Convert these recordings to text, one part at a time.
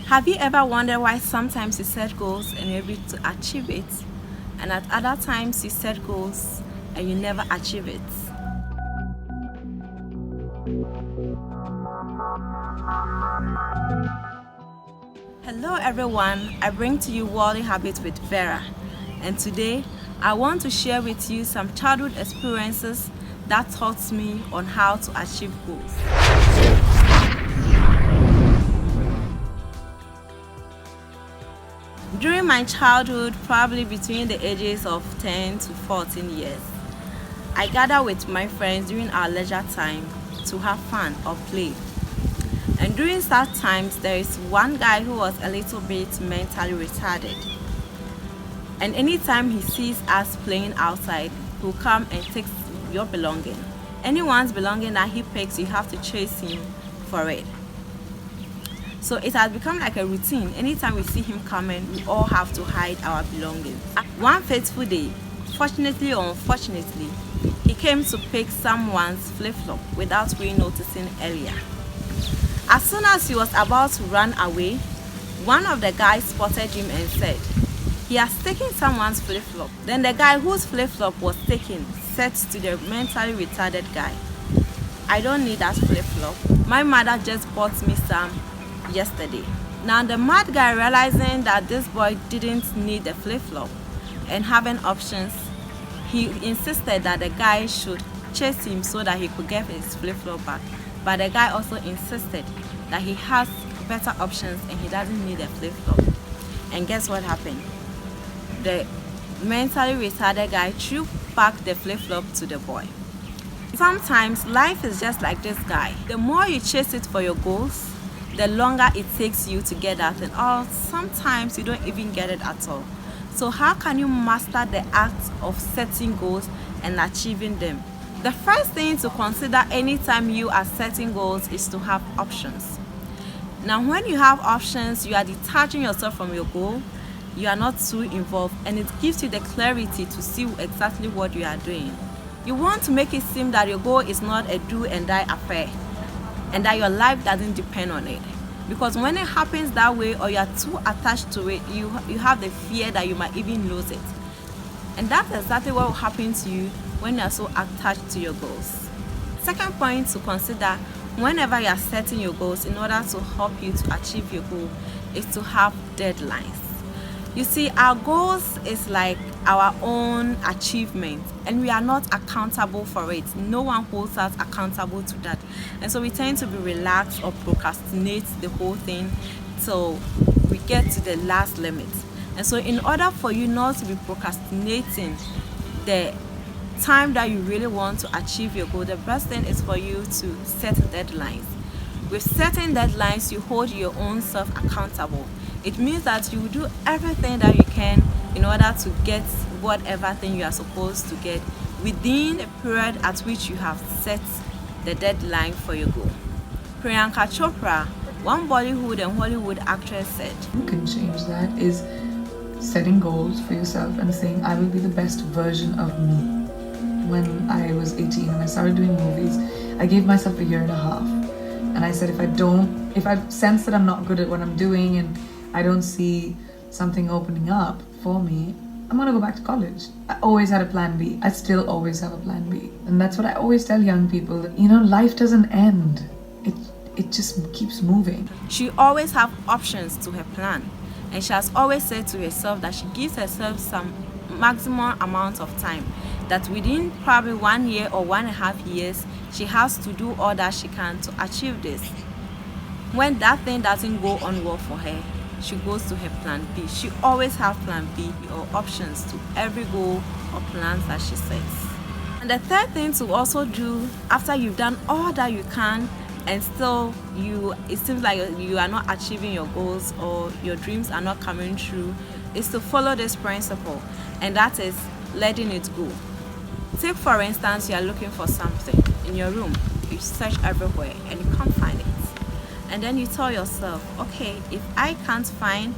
Have you ever wondered why sometimes you set goals and you're able to achieve it, and at other times you set goals and you never achieve it? Hello everyone, I bring to you Worldly Habits with Vera, and today I want to share with you some childhood experiences that taught me on how to achieve goals. During my childhood, probably between the ages of 10 to 14 years, I gathered with my friends during our leisure time to have fun or play. And during such times, there is one guy who was a little bit mentally retarded. And anytime he sees us playing outside, he'll come and take your belonging. Anyone's belonging that he picks, you have to chase him for it. So it has become like a routine. Anytime we see him coming, we all have to hide our belongings. One fateful day, fortunately or unfortunately, he came to pick someone's flip-flop without we noticing earlier. As soon as he was about to run away, one of the guys spotted him and said, "He has taken someone's flip-flop." Then the guy whose flip-flop was taken said to the mentally retarded guy, "I don't need that flip-flop. My mother just bought me some yesterday." Now the mad guy, realizing that this boy didn't need the flip-flop and having options, he insisted that the guy should chase him so that he could get his flip-flop back. But the guy also insisted that he has better options and he doesn't need a flip-flop. And guess what happened? The mentally retarded guy threw back the flip-flop to the boy. Sometimes life is just like this guy. The more you chase it for your goals, the longer it takes you to get that thing, or sometimes you don't even get it at all. So how can you master the act of setting goals and achieving them? The first thing to consider anytime you are setting goals is to have options. Now when you have options, you are detaching yourself from your goal, you are not too involved, and it gives you the clarity to see exactly what you are doing. You want to make it seem that your goal is not a do and die affair, and that your life doesn't depend on it. Because when it happens that way, or you are too attached to it, you have the fear that you might even lose it. And that's exactly what will happen to you when you are so attached to your goals. Second point to consider whenever you are setting your goals in order to help you to achieve your goal is to have deadlines. You see, our goals is like our own achievement, and we are not accountable for it. No one holds us accountable to that. And so we tend to be relaxed or procrastinate the whole thing till we get to the last limit. And so in order for you not to be procrastinating the time that you really want to achieve your goal, the best thing is for you to set deadlines. With setting deadlines, you hold your own self accountable. It means that you will do everything that you can in order to get whatever thing you are supposed to get within the period at which you have set the deadline for your goal. Priyanka Chopra, one Bollywood and Hollywood actress, said, "You can change that is setting goals for yourself and saying, I will be the best version of me." When I was 18 and I started doing movies, I gave myself a year and a half. And I said, if I sense that I'm not good at what I'm doing and I don't see something opening up for me, I'm gonna go back to college. I always had a plan B. I still always have a plan B. And that's what I always tell young people, that, life doesn't end. It just keeps moving. She always have options to her plan. And she has always said to herself that she gives herself some maximum amount of time, that within probably 1 year or 1.5 years, she has to do all that she can to achieve this. When that thing doesn't go on well for her, she goes to her plan B. She always have plan B or options to every goal or plans that she sets. And the third thing to also do after you've done all that you can and still it seems like you are not achieving your goals or your dreams are not coming true, is to follow this principle, and that is letting it go. Take for instance, you are looking for something in your room, you search everywhere and you can't find it. And then you tell yourself, okay, if I can't find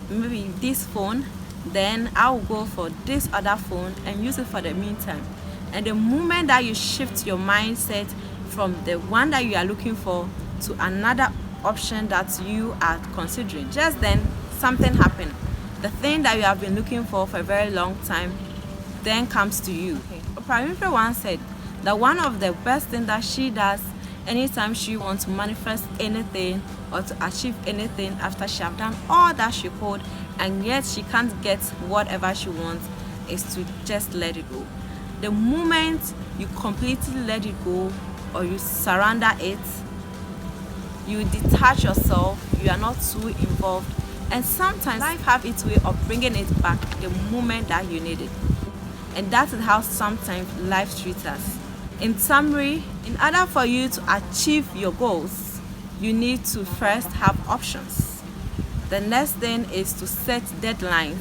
maybe this phone, then I'll go for this other phone and use it for the meantime. And the moment that you shift your mindset from the one that you are looking for to another option that you are considering. Just then, something happened. The thing that you have been looking for a very long time then comes to you. Priyanka once said that one of the best things that she does anytime she wants to manifest anything or to achieve anything after she have done all that she could and yet she can't get whatever she wants is to just let it go. The moment you completely let it go or you surrender it, you detach yourself, you are not too involved, and sometimes life have its way of bringing it back the moment that you need it. And that is how sometimes life treats us. In summary, in order for you to achieve your goals, you need to first have options. The next thing is to set deadlines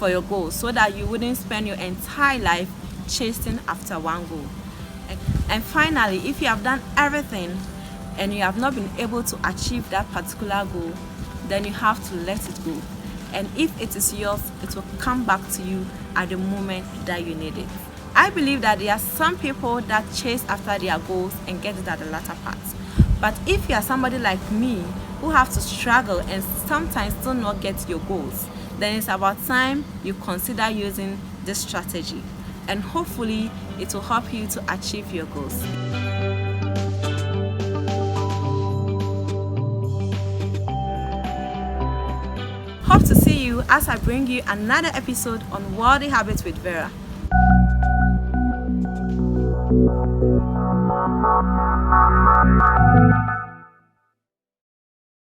for your goals so that you wouldn't spend your entire life chasing after one goal. And finally, if you have done everything and you have not been able to achieve that particular goal, then you have to let it go. And if it is yours, it will come back to you at the moment that you need it. I believe that there are some people that chase after their goals and get it at the latter part. But if you are somebody like me who have to struggle and sometimes still not get your goals, then it's about time you consider using this strategy. And hopefully it will help you to achieve your goals. Hope to see you as I bring you another episode on Worldly Habits with Vera.